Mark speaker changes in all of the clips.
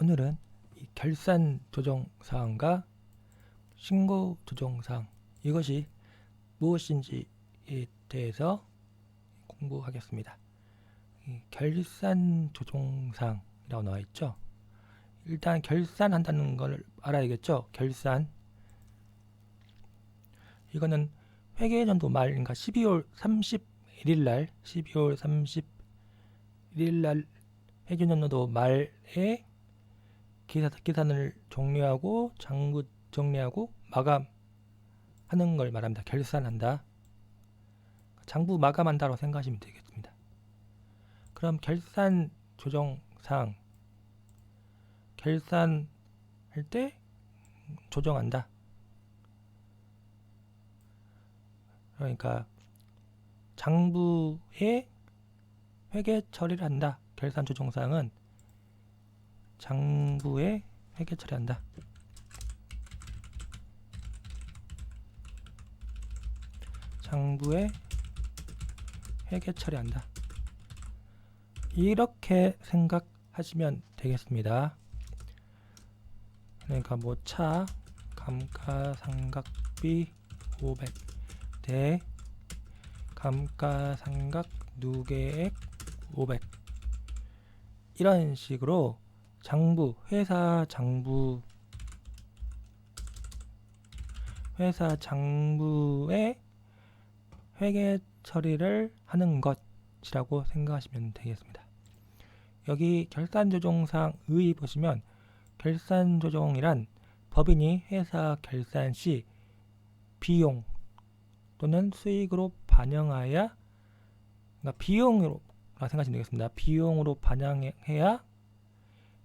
Speaker 1: 오늘은 이 결산 조정 사항과 신고 조정 사항 이것이 무엇인지에 대해서 공부하겠습니다. 이 결산 조정 사항이라고 나와 있죠. 일단 결산한다는 걸 알아야겠죠. 결산 이거는 회계연도 말 그러니까 12월 31일 날 12월 31일 날 회계연도 말에 계산을 종료하고 장부 정리하고 마감하는 걸 말합니다. 결산한다. 장부 마감한다고 생각하시면 되겠습니다. 그럼 결산 조정사항 결산할 때 조정한다. 그러니까 장부에 회계 처리를 한다. 결산 조정사항은 장부에 회계 처리한다. 장부에 회계 처리한다. 이렇게 생각하시면 되겠습니다. 그러니까 뭐 차 감가상각비 500 대 감가상각 누계액 500 이런 식으로 장부 회사 장부의 회계 처리를 하는 것이라고 생각하시면 되겠습니다. 여기 결산조정상의 보시면 결산조정이란 법인이 회사 결산 시 비용 또는 수익으로 반영하여 그러니까 비용으로 생각하시면 되겠습니다. 비용으로 반영해야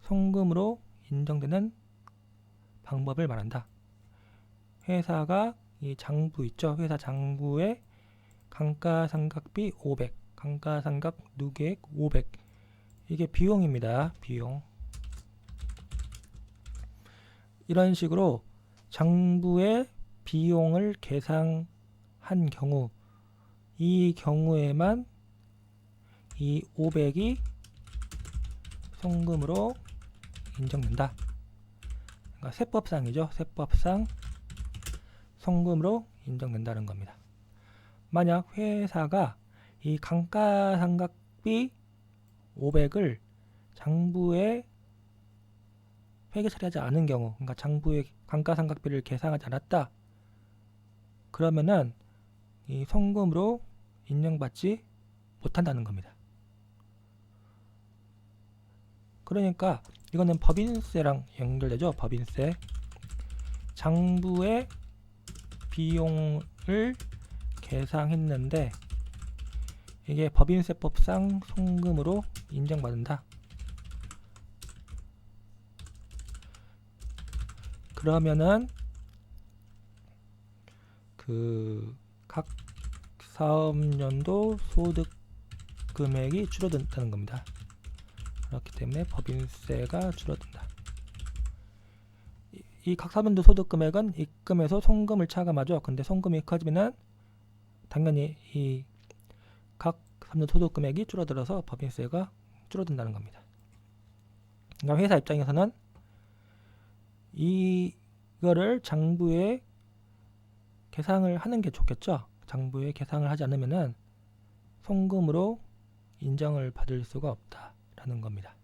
Speaker 1: 송금으로 인정되는 방법을 말한다. 회사가 이 장부 있죠. 회사 장부에 감가상각비 500, 감가상각 누계액 500 이게 비용입니다. 비용. 이런 식으로 장부의 비용을 계상한 경우 이 경우에만 이 500이 송금으로 인정된다. 그러니까 세법상이죠. 세법상 송금으로 인정된다는 겁니다. 만약 회사가 이 감가상각비 500을 장부에 회계 처리하지 않은 경우, 그러니까 장부에 감가상각비를 계상하지 않았다. 그러면은 이 송금으로 인정받지 못한다는 겁니다. 그러니까 이거는 법인세랑 연결되죠. 법인세. 장부의 비용을 계상했는데 이게 법인세법상 송금으로 인정받는다. 그러면은 그 각 사업연도 소득 금액이 줄어든다는 겁니다. 그렇기 때문에 법인세가 줄어든다. 이 각 사업연도 소득 금액은 입금에서 송금을 차감하죠. 근데 송금이 커지면은 당연히 이 각 사업연도 소득 금액이 줄어들어서 법인세가 줄어든다는 겁니다. 그러니까 회사 입장에서는 이거를 장부에 계상을 하는 게 좋겠죠. 장부에 계상을 하지 않으면은 송금으로 인정을 받을 수가 없다라는 겁니다.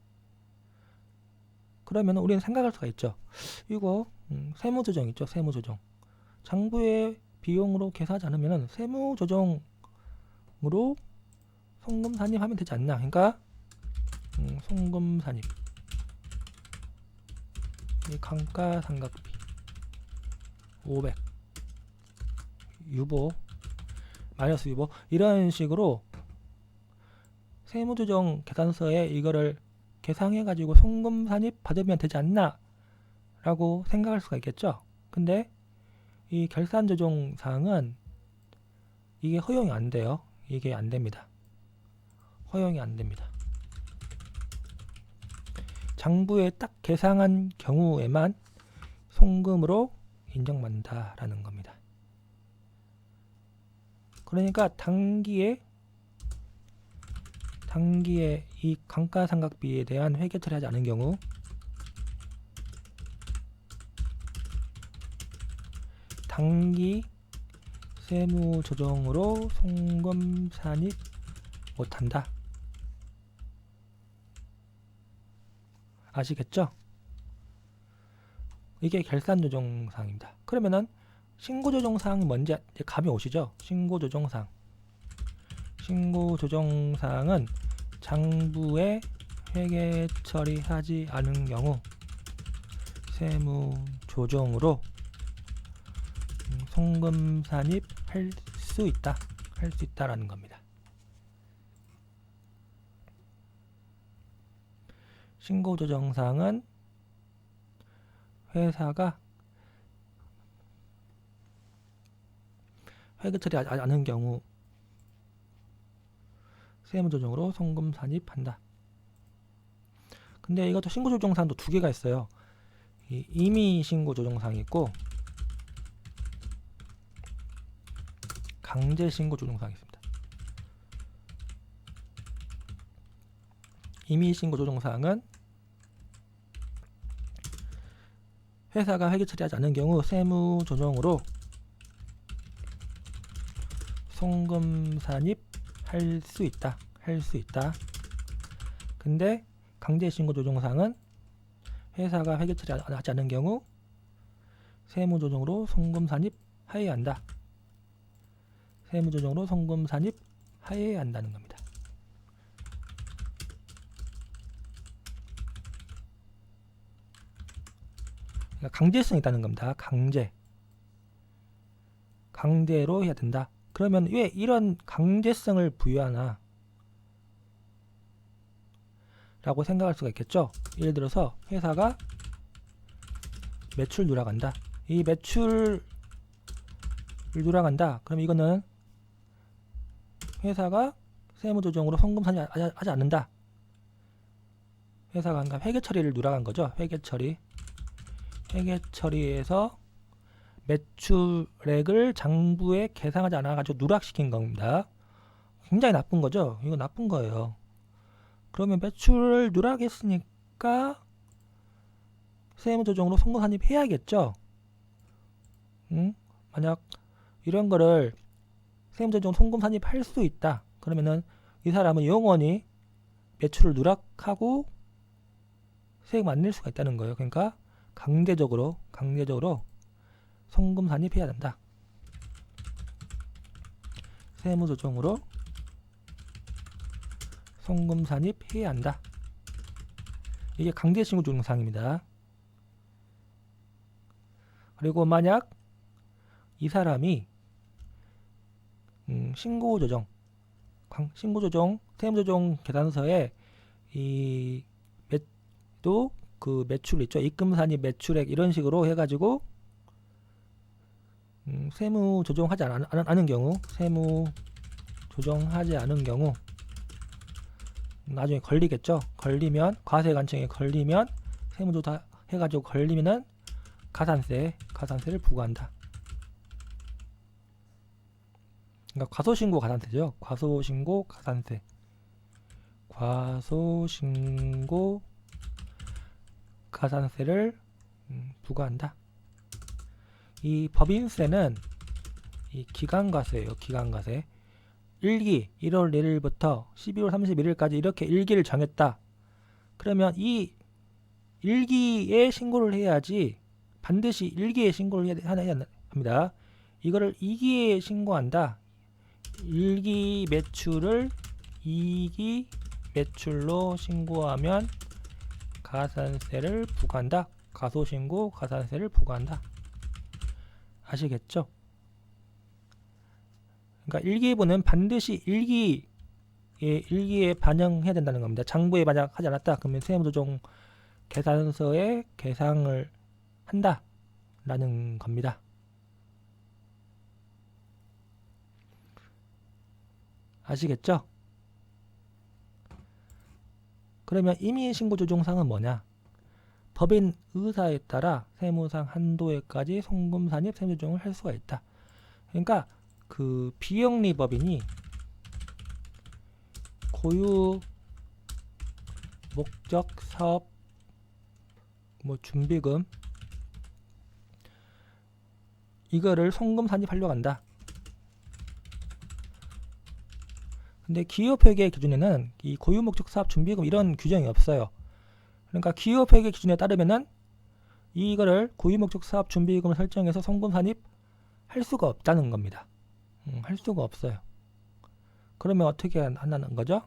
Speaker 1: 그러면 우리는 생각할 수가 있죠. 이거 세무조정 있죠. 세무조정. 장부에 비용으로 계산하지 않으면 세무조정으로 송금 산입하면 되지 않나. 그러니까 송금 산입 이 감가상각비 500 유보 마이너스 유보 이런 식으로 세무조정 계산서에 이거를 계상해 가지고 송금 산입 받으면 되지 않나 라고 생각할 수가 있겠죠. 근데 이 결산조정 사항은 이게 허용이 안 돼요. 이게 안 됩니다. 허용이 안 됩니다. 장부에 딱 계상한 경우에만 송금으로 인정받는다라는 겁니다. 그러니까 단기에 이 감가상각비에 대한 회계 처리하지 않은 경우 장기 세무 조정으로 송금 산입 못한다. 아시겠죠? 이게 결산 조정사항입니다. 그러면은 신고 조정사항이 뭔지 이제 감이 오시죠? 신고 조정사항. 신고 조정사항은 장부에 회계 처리하지 않은 경우 세무 조정으로 송금 산입할 수 있다. 할 수 있다라는 겁니다. 신고 조정사항은 회사가 회계 처리하지 않은 경우 세무조정으로 송금 산입한다. 근데 이것도 신고조정사항도 두 개가 있어요. 임의 신고조정사항이 있고 강제 신고조정사항이 있습니다. 임의 신고조정사항은 회사가 회계 처리하지 않은 경우 세무조정으로 송금 산입할 수 있다. 할 수 있다. 근데 강제 신고 조정사항은 회사가 회계 처리하지 않은 경우 세무조정으로 송금 산입하여야 한다. 세무조정으로 송금 산입하여야 한다는 겁니다. 그러니까 강제성이 있다는 겁니다. 강제로 해야 된다. 그러면 왜 이런 강제성을 부여하나 라고 생각할 수가 있겠죠. 예를 들어서 회사가 매출 누락한다. 이 매출을 누락한다. 그럼 이거는 회사가 세무조정으로 송금 산입하지 않는다. 회사가 그러니까 회계 처리를 누락한 거죠. 회계 처리에서 매출액을 장부에 계상하지 않아가지고 누락시킨 겁니다. 굉장히 나쁜 거죠. 이거 나쁜 거예요. 그러면 매출을 누락했으니까 세무조정으로 송금 산입해야겠죠. 만약 이런 거를 세무조정 송금 산입할 수 있다. 그러면은 이 사람은 영원히 매출을 누락하고 세금 안 낼 수가 있다는 거예요. 그러니까 강제적으로 송금 산입해야 된다. 세무조정으로 송금 산입해야 한다. 이게 강제신고 조정사항입니다. 그리고 만약 이 사람이 신고조정 세무조정 계산서에 또 그 매출 있죠. 입금산입 매출액 이런 식으로 해가지고 세무조정하지 않은 경우 나중에 걸리겠죠. 걸리면 과세관청에 걸리면 세무조사 해가지고 걸리면은 가산세를 부과한다. 그러니까 과소신고 가산세죠. 과소신고 가산세를 부과한다. 이 법인세는 이 기간과세예요. 기간과세. 1기 1월 1일부터 12월 31일까지 이렇게 1기를 정했다. 그러면 이 1기에 신고를 해야지 반드시 1기에 신고를 해야 합니다. 이거를 2기에 신고한다. 1기 매출을 2기 매출로 신고하면 가산세를 부과한다. 과소신고 가산세를 부과한다. 아시겠죠? 그러니까 일기예보는 반드시 일기에 반영해야 된다는 겁니다. 장부에 만약 하지 않았다. 그러면 세무조정 계산서에 계상을 한다라는 겁니다. 아시겠죠? 그러면 임의신고조정사항은 뭐냐? 법인 의사에 따라 세무상 한도에까지 송금 산입 세무조정을 할 수가 있다. 그러니까 그 비영리 법인이 고유 목적 사업 준비금 이거를 송금 산입하려고 한다. 근데 기업회계 기준에는 이 고유목적 사업 준비금 이런 규정이 없어요. 그러니까 기업회계 기준에 따르면은 이거를 고유목적 사업 준비금을 설정해서 송금 산입할 수가 없다는 겁니다. 할 수가 없어요. 그러면 어떻게 한다는 거죠?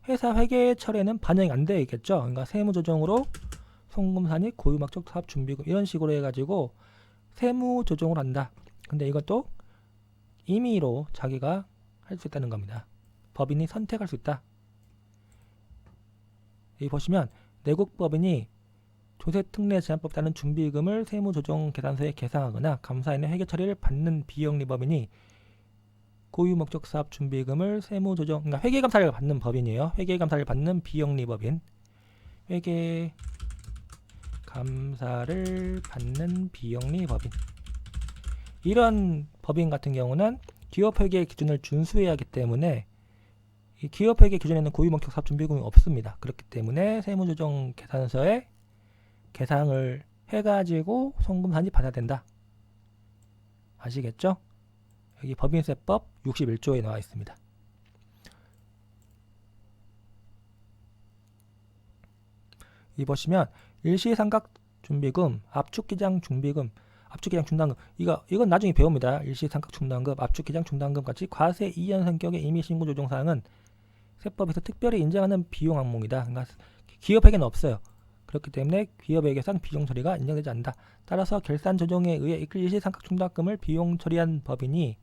Speaker 1: 회사 회계처리에는 반영이 안 되어 있겠죠. 그러니까 세무조정으로 송금 산입 고유목적 사업 준비금 이런 식으로 해가지고 세무조정을 한다. 근데 이것도 임의로 자기가 할 수 있다는 겁니다. 법인이 선택할 수 있다. 여기 보시면 내국법인이 조세특례제한법에 따른 준비금을 세무조정계산서에 계상하거나 감사인의 회계처리를 받는 비영리법인이 고유목적 사업 준비금을 세무조정, 그러니까 회계감사를 받는 법인이에요. 회계감사를 받는 비영리법인, 회계감사를 받는 비영리법인. 이런 법인 같은 경우는 기업회계 기준을 준수해야 하기 때문에 이 기업회계 기준에는 고유목적 사업 준비금이 없습니다. 그렇기 때문에 세무조정 계산서에 계상을 해가지고 송금 산입받아야 된다. 아시겠죠? 여기 법인세법 61조에 나와 있습니다. 이 보시면 일시상각 준비금, 압축기장 준비금, 압축기장 충당금 이건 나중에 배웁니다. 일시상각 충당금, 압축기장 충당금 같이 과세 이연 성격의 임의신고 조정사항은 세법에서 특별히 인정하는 비용 항목이다. 그러니까 기업에게는 없어요. 그렇기 때문에 기업에게선 비용 처리가 인정되지 않는다. 따라서 결산 조정에 의해 일시상각 충당금을 비용 처리한 법인이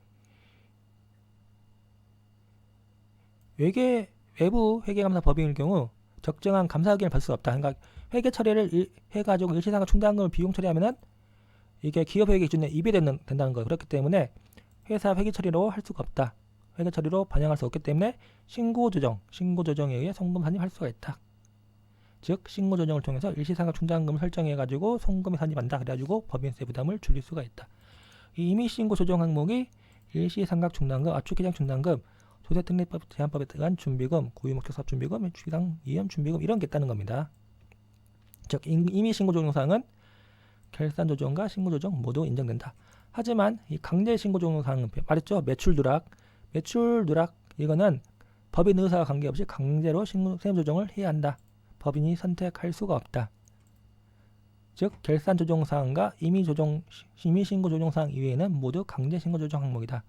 Speaker 1: 외부 회계감사 법인일 경우 적정한 감사 의견을 받을 수 없다. 그러니까 회계 처리를 해가지고 일시상각 충당금을 비용 처리하면은 이게 기업회계 기준에 입이된다는 거예요. 그렇기 때문에 회사 회계 처리로 할 수가 없다. 회계 처리로 반영할 수 없기 때문에 신고조정에 의해 송금 산입할 수가 있다. 즉 신고조정을 통해서 일시상각 충당금을 설정해가지고 송금이 산입한다. 그래가지고 법인세 부담을 줄일 수가 있다. 이 임의신고 조정 항목이 일시상각 충당금, 압축기장 충당금, 조세특례법 제한법에 의한 준비금, 고유목적 사업 준비금, 주당 이연 준비금 이런 게 있다는 겁니다. 즉 임의신고 조정사항은 결산조정과 신고조정 모두 인정된다. 하지만 이 강제신고조정사항은 말했죠. 매출 누락 이거는 법인 의사와 관계없이 강제로 세무조정을 해야 한다. 법인이 선택할 수가 없다. 즉 결산조정사항과 임의신고조정사항 이외에는 모두 강제신고조정 항목이다.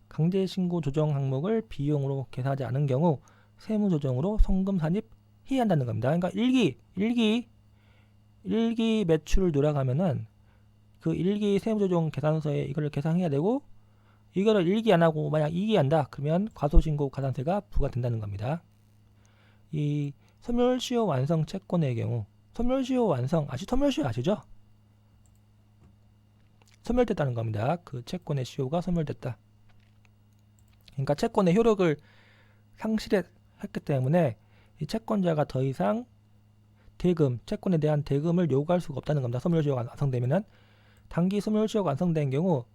Speaker 1: 강제신고조정 항목을 비용으로 계산하지 않은 경우 세무조정으로 송금 산입해야 한다는 겁니다. 그러니까 일기 매출 누락하면은 그 일기 세무조정 계산서에 이걸 계산해야 되고 이거를 일기 안 하고 만약 2기 한다 그러면 과소신고 가산세가 부과된다는 겁니다. 이 소멸시효 완성 채권의 경우 소멸시효 완성 소멸시효 아시죠? 소멸됐다는 겁니다. 그 채권의 시효가 소멸됐다. 그러니까 채권의 효력을 상실했기 때문에 이 채권자가 더 이상 채권에 대한 대금을 요구할 수가 없다는 겁니다. 소멸시효가 완성되면은 단기 소멸시효가 완성된 경우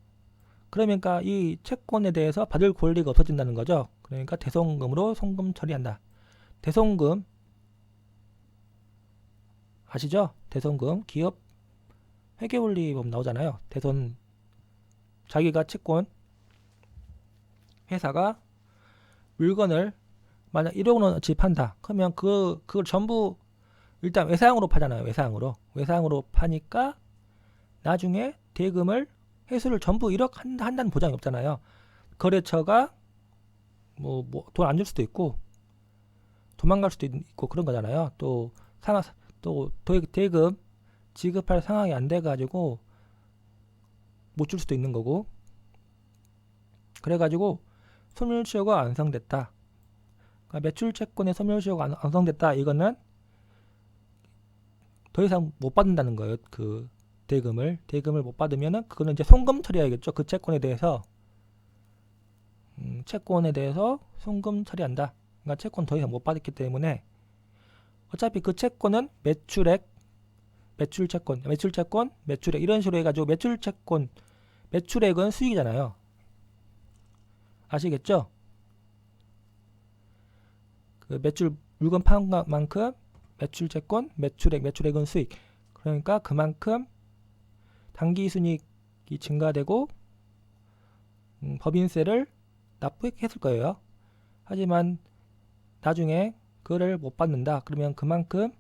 Speaker 1: 그러니까 이 채권에 대해서 받을 권리가 없어진다는 거죠. 그러니까 대손금으로 송금 처리한다. 대손금 아시죠? 대손금 기업 회계원리법 나오잖아요. 자기가 채권 회사가 물건을 만약 1억 원어치 판다. 그러면 그걸 전부 일단 외상으로 파잖아요. 외상으로 파니까 나중에 대금을 회수를 전부 1억 한다는 보장이 없잖아요. 거래처가 돈 안 줄 수도 있고 도망갈 수도 있고 그런 거잖아요. 또 대금 지급할 상황이 안 돼가지고 못 줄 수도 있는 거고 그래가지고 소멸시효가 완성됐다. 그러니까 매출 채권의 소멸시효가 완성됐다. 이거는 더 이상 못 받는다는 거예요. 그 대금을 못 받으면은 그거는 이제 송금 처리해야겠죠. 그 채권에 대해서 송금 처리한다. 그러니까 채권 더 이상 못 받았기 때문에 어차피 그 채권은 매출액 이런 식으로 해가지고 매출액은 수익이잖아요. 아시겠죠? 그 물건 판 만큼 매출액은 수익. 그러니까 그만큼 단기순이익 증가되고 법인세를 납부했을 거예요. 하지만 나중에 그거를 못 받는다. 그러면 그만큼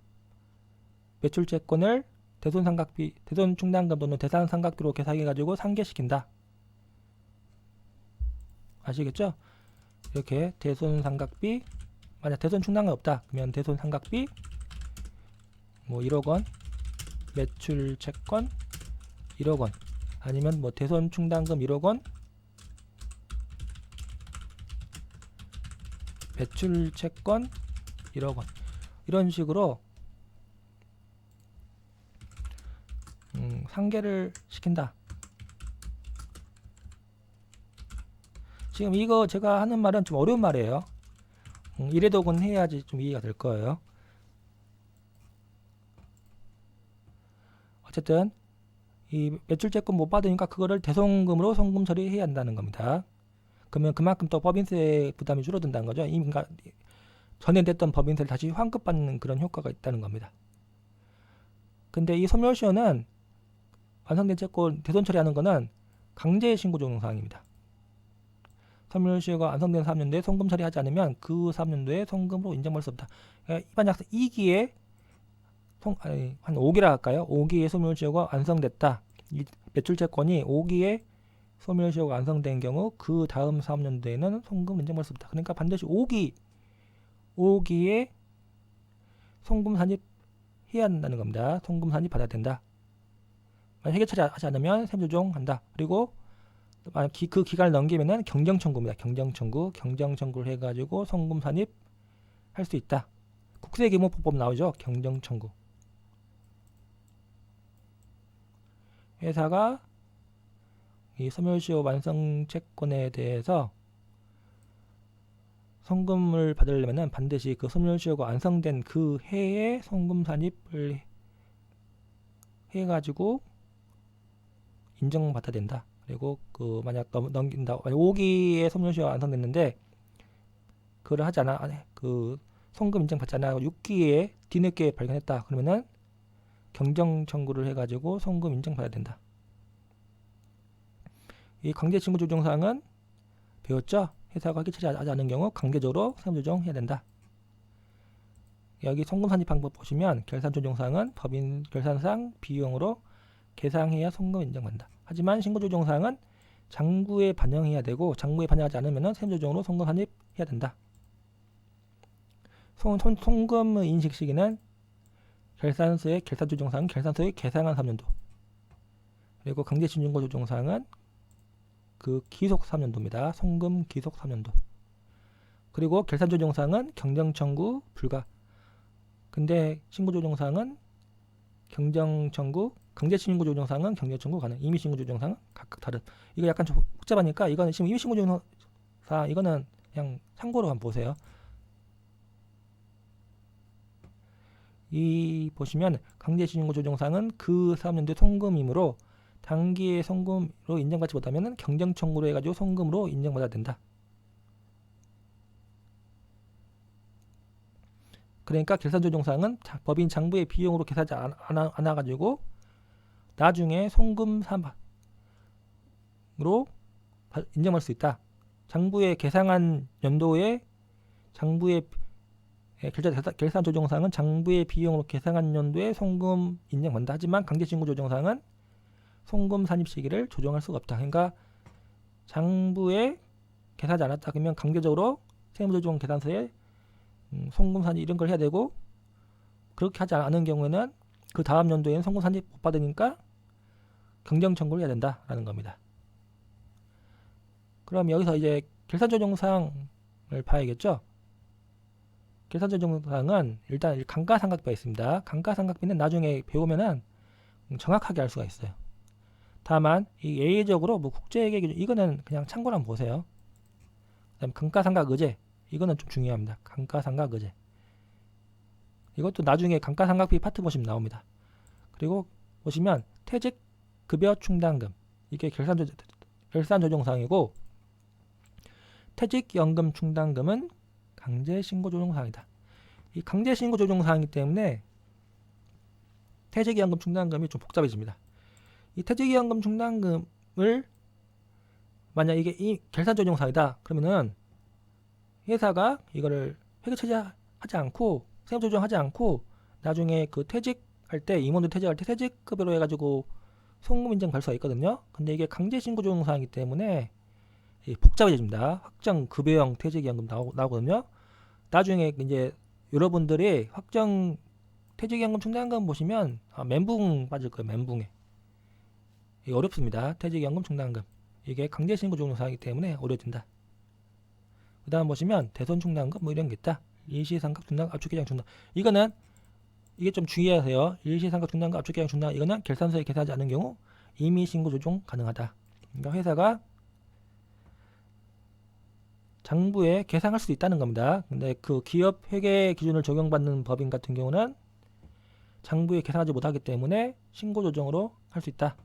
Speaker 1: 매출채권을 대손상각비, 대손충당금 또는 대상상각비로 계산해가지고 상계시킨다. 아시겠죠? 이렇게 대손상각비, 만약 대손충당금 없다. 그러면 대손상각비 뭐 1억 원, 매출채권 1억 원, 아니면 뭐 대손충당금 1억 원, 매출채권 1억 원, 이런 식으로 상계를 시킨다. 지금 이거 제가 하는 말은 좀 어려운 말이에요. 이래독은 해야지 좀 이해가 될 거예요. 어쨌든 이 매출채권 못 받으니까 그거를 대손금으로 송금 처리해야 한다는 겁니다. 그러면 그만큼 또 법인세 부담이 줄어든다는 거죠. 이미 전에 냈던 법인세를 다시 환급받는 그런 효과가 있다는 겁니다. 근데 이 소멸시효는 완성된 채권 대손 처리하는 거는 강제 신고 적용 사항입니다. 소멸시효가 완성된 3년도에 송금 처리하지 않으면 그 3년도에 송금으로 인정받을 수 없다. 그러니까 일반약서 2기에 한 5기라 할까요? 5기에 소멸시효가 완성됐다. 이 매출채권이 5기에 소멸시효가 완성된 경우 그 다음 3년도에는 송금 인정받을 수 없다. 그러니까 반드시 5기에 송금 산입해야 한다는 겁니다. 송금 산입 받아야 된다. 만약 해결 처리하지 않으면 세무조정한다. 그리고 만약 그 기간을 넘기면은 경정청구입니다. 경정청구를 해가지고 송금 산입 할 수 있다. 국세기본법 나오죠. 경정청구. 회사가 이 소멸시효 완성채권에 대해서 송금을 받으려면은 반드시 그 소멸시효가 완성된 그 해에 송금 산입을 해가지고 인정받아야 된다. 그리고 그 만약 넘긴다, 5기에 소멸시효가 완성됐는데 그걸 하지 않아, 그 송금 인정 받지 않아 6기에 뒤늦게 발견했다. 그러면은 경정 청구를 해가지고 송금 인정 받아야 된다. 이 강제 징후 조정 사항은 배웠죠? 회사가 해결 처리하지 않은 경우 강제적으로 세무조정해야 된다. 여기 송금 산입 방법 보시면 결산 조정 사항은 법인 결산상 비용으로 계상해야 송금 인정받는다. 하지만 신고 조정 사항은 장부에 반영해야 되고 장부에 반영하지 않으면 세무조정으로 송금 산입해야 된다. 송금 인식 시기는 결산서의 결산 조정 사항은 결산서의 계상한 3년도. 그리고 강제 신고 조정 사항은 그 기속 3년도입니다. 송금 기속 3년도. 그리고 결산 조정 사항은 경정 청구 불가. 근데 신고 조정 사항은 경정 청구, 강제 신고 조정 사항은 경정 청구 가능. 임의 신고 조정 사항은 각각 다른. 이거 약간 좀 복잡하니까 이거는 지금 임의 신고 조정 사항 이거는 그냥 참고로 한번 보세요. 이 보시면 강제 신고 조정 사항은 그 3년도에 송금이므로 단기에 송금으로 인정받지 못하면 경정 청구로 해가지고 송금으로 인정받아야 된다. 그러니까 결산 조정 사항은 법인 장부의 비용으로 계산하지 않아가지고 나중에 송금 산으로 인정할 수 있다. 장부에 계상한 연도에 장부의 결산 조정 사항은 장부의 비용으로 계상한 연도에 송금 인정받는다. 하지만 강제 신고 조정 사항은 송금 산입 시기를 조정할 수가 없다. 그러니까 장부에 계산하지 않았다. 그러면 강제적으로 세무조정 계산서에 송금 산입 이런 걸 해야 되고 그렇게 하지 않은 경우에는 그 다음 연도에는 송금 산입 못 받으니까 경정 청구를 해야 된다라는 겁니다. 그럼 여기서 이제 결산 조정 사항을 봐야겠죠. 결산 조정 사항은 일단 감가상각비가 있습니다. 감가상각비는 나중에 배우면은 정확하게 알 수가 있어요. 다만 이 예외적으로 뭐 국제회계 기준 이거는 그냥 참고로 한번 보세요. 그다음에 감가상각의제 이거는 좀 중요합니다. 감가상각의제 이것도 나중에 감가상각비 파트 보시면 나옵니다. 그리고 보시면 퇴직급여 충당금 이게 결산 조정사항이고 퇴직연금 충당금은 강제신고 조정사항이다. 이 강제신고 조정사항이기 때문에 퇴직연금 충당금이 좀 복잡해집니다. 이 퇴직연금 충당금은 만약 이게 이 결산 조정 사항이다 그러면은 회사가 이거를 회계 처리하지 않고 세무 조정하지 않고 나중에 그 퇴직할 때 임원들 퇴직할 때 퇴직급여로 해가지고 송금 인정 갈 수가 있거든요. 근데 이게 강제 신고 조정 사항이기 때문에 복잡해집니다. 확정 급여형 퇴직연금 나오거든요. 나중에 이제 여러분들이 확정 퇴직연금 충당금 보시면 멘붕 빠질 거예요. 멘붕에. 이게 어렵습니다. 퇴직연금 충당금. 이게 강제 신고 조정 사항이기 때문에 어려워진다. 그 다음 보시면 대손 충당금 뭐 이런 게 있다. 일시상각 충당 압축계정 충당. 이거는 이게 좀 주의하세요. 일시상각 충당금 압축계정 충당 이거는 결산서에 계산하지 않은 경우 임의 신고 조정 가능하다. 그러니까 회사가 장부에 계상할 수도 있다는 겁니다. 근데 그 기업 회계 기준을 적용받는 법인 같은 경우는 장부에 계상하지 못하기 때문에 신고 조정으로 할 수 있다.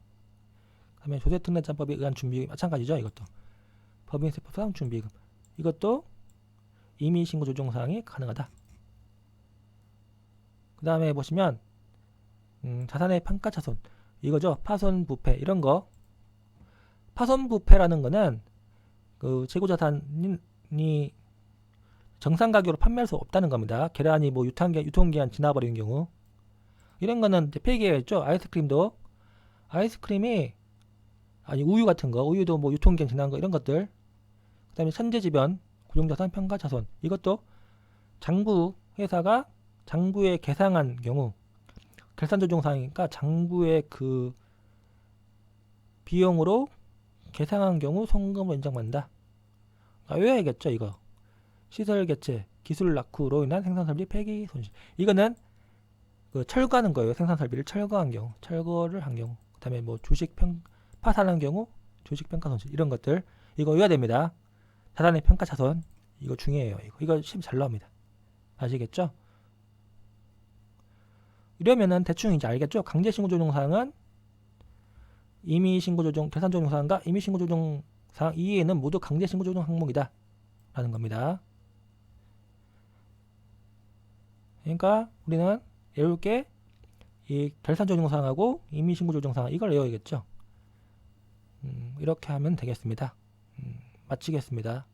Speaker 1: 그다음에 조세특례자법에 의한 준비금 마찬가지죠. 이것도 법인세법 사용 준비금 이것도 임의 신고 조정 사항이 가능하다. 그 다음에 보시면 자산의 평가차손 이거죠. 파손 부패 이런 거. 파손 부패라는 거는 그 재고자산이 정상 가격으로 판매할 수 없다는 겁니다. 계란이 뭐 유통기한 지나버리는 경우 이런 거는 이제 폐기해야 했죠. 아이스크림이 아니 우유 같은 거 우유도 뭐 유통기한 지난 거 이런 것들 그 다음에 천재지변 고정자산 평가차손 이것도 장부 회사가 장부에 계상한 경우 결산조정사항이니까 장부의 그 비용으로 계상한 경우 송금을 인정받는다. 외워야겠죠 이거. 시설 개체, 기술 낙후로 인한 생산설비 폐기 손실. 이거는 그 철거하는 거예요. 생산설비를 철거한 경우, 철거를 한 경우. 그다음에 뭐 주식 파산한 경우, 주식 평가 손실 이런 것들 이거 외워야 됩니다. 자산의 평가차손 이거 중요해요. 이거 시험 잘 나옵니다. 아시겠죠? 이러면은 대충 이제 알겠죠? 강제신고조정사항은 임의신고조정, 계산조정사항과 임의신고조정사항 이외에는 모두 강제신고조정 항목이다 라는 겁니다. 그러니까 우리는 외울게 이 결산조정사항하고 임의신고조정사항 이걸 외워야겠죠? 이렇게 하면 되겠습니다. 마치겠습니다.